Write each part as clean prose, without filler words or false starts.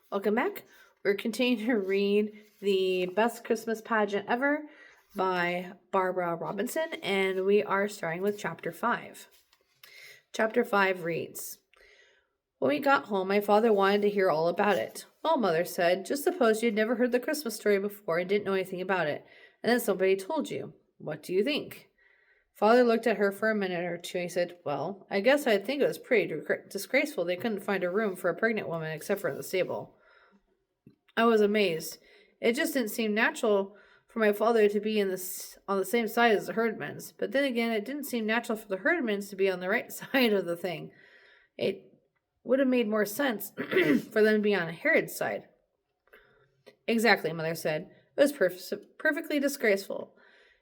Welcome back. We're continuing to read The Best Christmas Pageant Ever by Barbara Robinson, and we are starting with Chapter 5. Chapter 5 reads, When we got home, my father wanted to hear all about it. Well, Mother said, just suppose you'd never heard the Christmas story before and didn't know anything about it, and then somebody told you. What do you think? Father looked at her for a minute or two. He said, Well, I guess I'd think it was pretty disgraceful they couldn't find a room for a pregnant woman except for in the stable. I was amazed. It just didn't seem natural for my father to be on the same side as the herdmans. But then again, it didn't seem natural for the herdmans to be on the right side of the thing. It would have made more sense for them to be on Herod's side. Exactly, Mother said. It was perfectly disgraceful,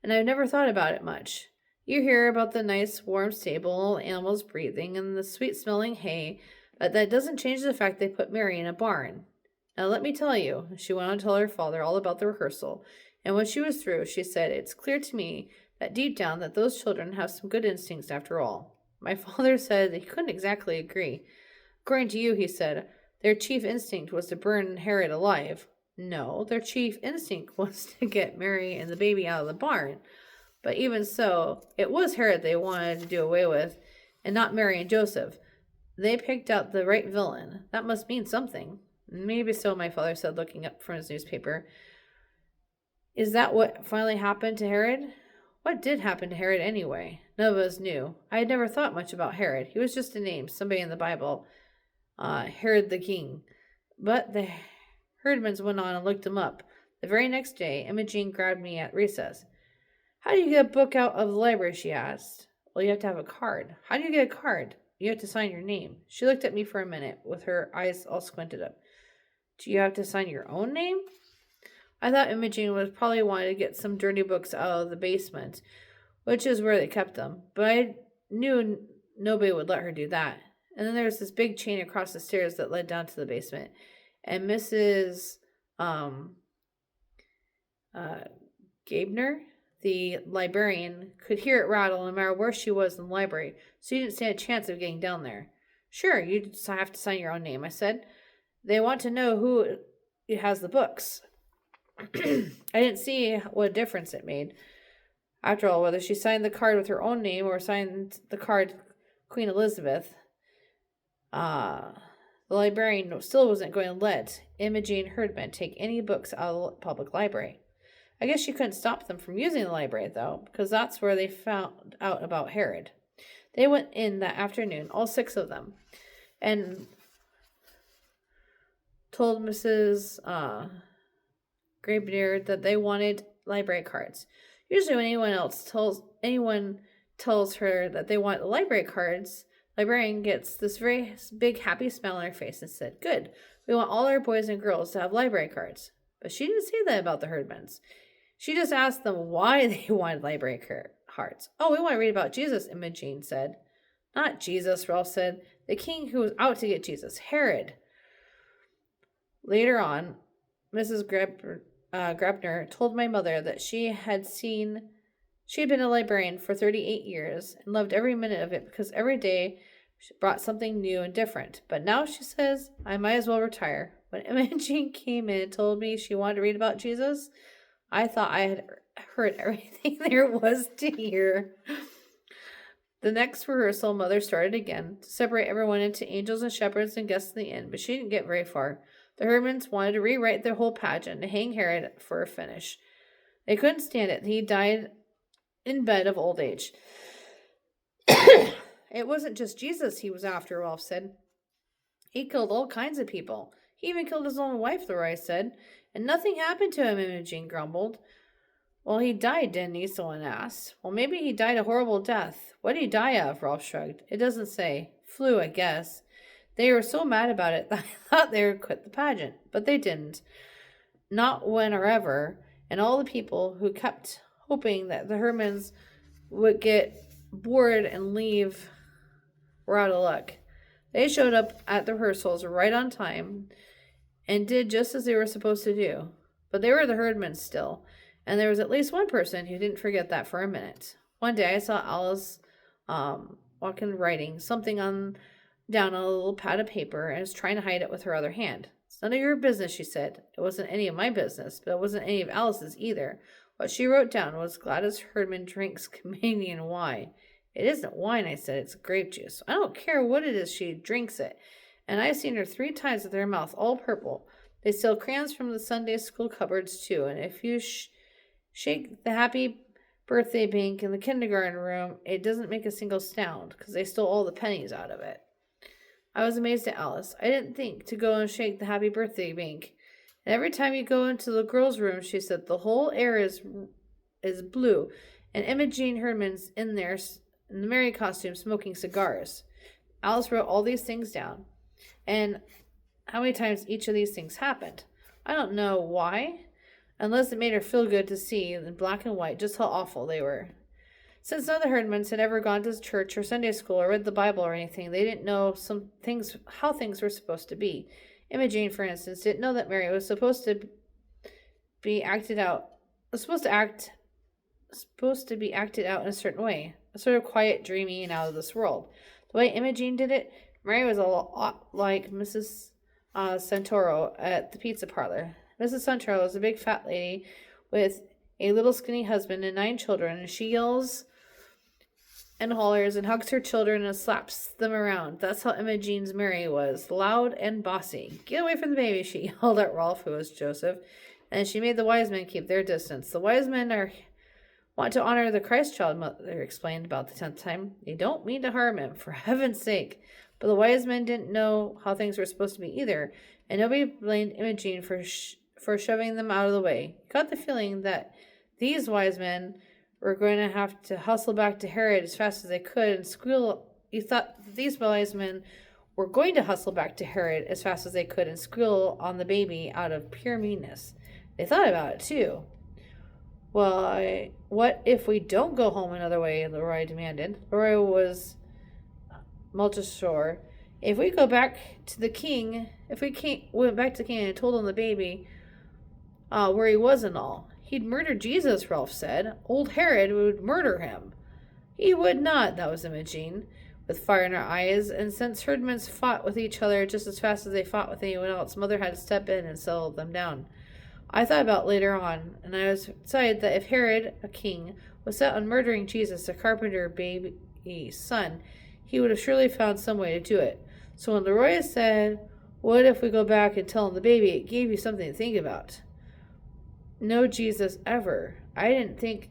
and I've never thought about it much. You hear about the nice warm stable, animals breathing, and the sweet-smelling hay, but that doesn't change the fact they put Mary in a barn. Now let me tell you, she went on to tell her father all about the rehearsal, and when she was through, she said, It's clear to me that deep down that those children have some good instincts after all. My father said that he couldn't exactly agree. According to you, he said, their chief instinct was to burn Herod alive. No, their chief instinct was to get Mary and the baby out of the barn. But even so, it was Herod they wanted to do away with, and not Mary and Joseph. They picked out the right villain. That must mean something. Maybe so, my father said, looking up from his newspaper. Is that what finally happened to Herod? What did happen to Herod anyway? None of us knew. I had never thought much about Herod. He was just a name, somebody in the Bible. Herod the king. But the herdmans went on and looked him up. The very next day, Imogene grabbed me at recess. How do you get a book out of the library, she asked. Well, you have to have a card. How do you get a card? You have to sign your name. She looked at me for a minute, with her eyes all squinted up. Do you have to sign your own name? I thought Imogene would probably want to get some dirty books out of the basement, which is where they kept them, but I knew nobody would let her do that. And then there was this big chain across the stairs that led down to the basement, and Mrs. Gabner, the librarian, could hear it rattle no matter where she was in the library, so you didn't stand a chance of getting down there. Sure, you just have to sign your own name, I said. They want to know who has the books. I didn't see what difference it made. After all, whether she signed the card with her own name or signed the card Queen Elizabeth, the librarian still wasn't going to let Imogene Herdman take any books out of the public library. I guess she couldn't stop them from using the library, though, because that's where they found out about Herod. They went in that afternoon, all 6 of them, and told Mrs. Grabner that they wanted library cards. Usually when anyone tells her that they want the library cards, librarian gets this very big happy smile on her face and said, Good, we want all our boys and girls to have library cards. But she didn't say that about the herdmans. She just asked them why they wanted library cards. Oh, we want to read about Jesus, Imogene said. Not Jesus, Ralph said. The king who was out to get Jesus, Herod. Later on, Mrs. Grabner told my mother that she had been a librarian for 38 years and loved every minute of it because every day she brought something new and different. But now, she says, I might as well retire. When Imogene came in and told me she wanted to read about Jesus, I thought I had heard everything there was to hear. The next rehearsal, Mother started again to separate everyone into angels and shepherds and guests in the inn, but she didn't get very far. The herdmans wanted to rewrite their whole pageant and hang Herod for a finish. They couldn't stand it. He died in bed of old age. It wasn't just Jesus he was after, Rolf said. He killed all kinds of people. He even killed his own wife, Leroy said. And nothing happened to him, Imogene grumbled. Well, he died, didn't he? Someone asked. Well, maybe he died a horrible death. What did he die of? Rolf shrugged. It doesn't say. Flu, I guess. They were so mad about it that I thought they would quit the pageant. But they didn't. Not when or ever. And all the people who kept hoping that the Hermans would get bored and leave were out of luck. They showed up at the rehearsals right on time and did just as they were supposed to do. But they were the herdmen still, and there was at least one person who didn't forget that for a minute. One day I saw Alice walking writing something down on a little pad of paper and was trying to hide it with her other hand. It's none of your business, she said. It wasn't any of my business, but it wasn't any of Alice's either. What she wrote down was Gladys Herdman drinks Canadian wine. It isn't wine, I said. It's grape juice. I don't care what it is, she drinks it. And I've seen her 3 times with her mouth all purple. They steal crayons from the Sunday school cupboards, too. And if you shake the happy birthday bank in the kindergarten room, it doesn't make a single sound, because they stole all the pennies out of it. I was amazed at Alice. I didn't think to go and shake the happy birthday bank. And every time you go into the girls' room, she said, the whole air is blue, and Imogene Herdman's in there in the Mary costume smoking cigars. Alice wrote all these things down, and how many times each of these things happened. I don't know why, unless it made her feel good to see in black and white just how awful they were. Since none of the Herdmans had ever gone to church or Sunday school or read the Bible or anything, they didn't know how things were supposed to be. Imogene, for instance, didn't know that Mary was supposed to be acted out in a certain way, a sort of quiet, dreamy, and out of this world. The way Imogene did it, Mary was a lot like Mrs. Santoro at the pizza parlor. Mrs. Santoro was a big fat lady with a little skinny husband and 9 children, and she yells and hollers and hugs her children and slaps them around. That's how Imogene's Mary was, loud and bossy. Get away from the baby, she yelled at Rolf, who was Joseph, and she made the wise men keep their distance. The wise men want to honor the Christ child, Mother explained about the 10th time. They don't mean to harm him, for heaven's sake. But the wise men didn't know how things were supposed to be either, and nobody blamed Imogene for shoving them out of the way. You got the feeling that these wise men were going to have to hustle back to Herod as fast as they could and squeal. You thought that these wise men were going to hustle back to Herod as fast as they could and squeal on the baby out of pure meanness. They thought about it, too. Well, what if we don't go home another way? Leroy demanded. Leroy was Multisore. If we go back to the king, went back to the king and told him the baby where he was and all, he'd murder Jesus, Ralph said. Old Herod would murder him. He would not, that was Imogene, with fire in her eyes, and since Herdmans fought with each other just as fast as they fought with anyone else, Mother had to step in and settle them down. I thought about later on, and I was decided that if Herod, a king, was set on murdering Jesus, a carpenter baby's son, he would have surely found some way to do it. So when Leroy said, what if we go back and tell him the baby, it gave you something to think about. No Jesus ever. I didn't think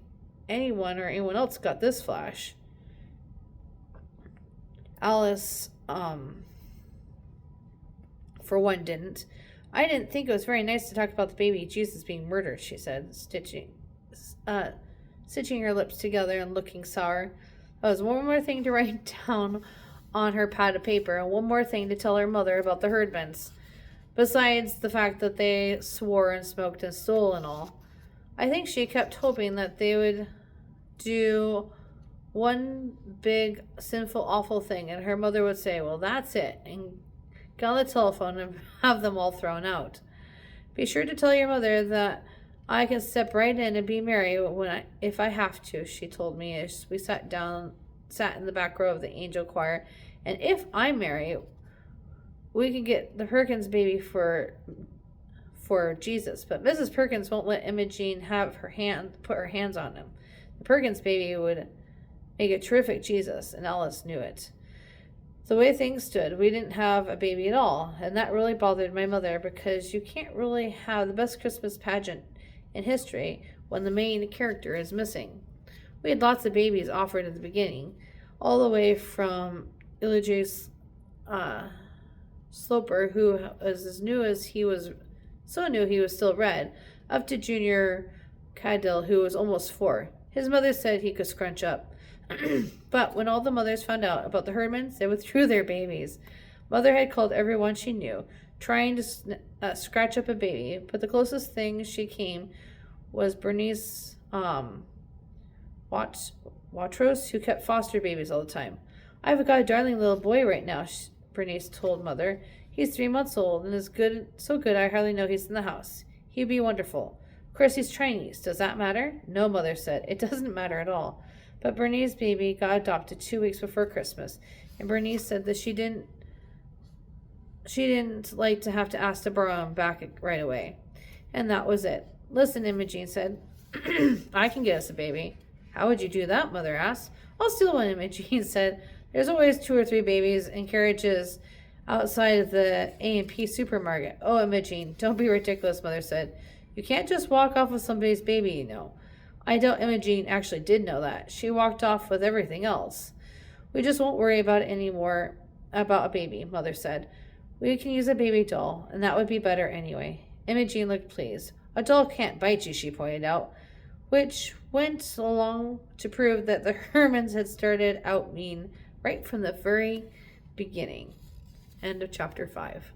anyone or anyone else got this flash. Alice, for one, didn't. I didn't think it was very nice to talk about the baby Jesus being murdered, she said, stitching her lips together and looking sour. That was one more thing to write down on her pad of paper, and one more thing to tell her mother about the Herdmans. Besides the fact that they swore and smoked and stole and all. I think she kept hoping that they would do one big, sinful, awful thing, and her mother would say, well, that's it, and get on the telephone and have them all thrown out. Be sure to tell your mother that I can step right in and be Mary if I have to, she told me as we sat in the back row of the angel choir, and if I'm Mary, we can get the Perkins baby for Jesus, but Mrs. Perkins won't let Imogene put her hands on him. The Perkins baby would make a terrific Jesus, and Alice knew it. The way things stood, we didn't have a baby at all, and that really bothered my mother because you can't really have the best Christmas pageant in history when the main character is missing. We had lots of babies offered at the beginning, all the way from Elijah Sloper, who was as new as he was, so new he was still red, up to Junior Cadell, who was almost 4. His mother said he could scrunch up. But when all the mothers found out about the Herdmans, they withdrew their babies. Mother had called everyone she knew, trying to scratch up a baby, but the closest thing she came was Bernice Watros, who kept foster babies all the time. I've got a darling little boy right now, Bernice told Mother. He's 3 months old and is good, so good I hardly know he's in the house. He'd be wonderful. Of course, he's Chinese. Does that matter? No, Mother said. It doesn't matter at all. But Bernice's baby got adopted 2 weeks before Christmas, and Bernice said that she She didn't like to have to ask to borrow him back right away. And that was it. Listen, Imogene said. I can get us a baby. How would you do that? Mother asked. I'll steal one, Imogene said. There's always 2 or 3 babies in carriages outside of the A&P supermarket. Oh, Imogene, don't be ridiculous, Mother said. You can't just walk off with somebody's baby, you know. I doubt Imogene actually did know that. She walked off with everything else. We just won't worry about it anymore about a baby, Mother said. We can use a baby doll, and that would be better anyway. Imogene looked pleased. A doll can't bite you, she pointed out, which went along to prove that the Hermans had started out mean right from the very beginning. End of chapter 5.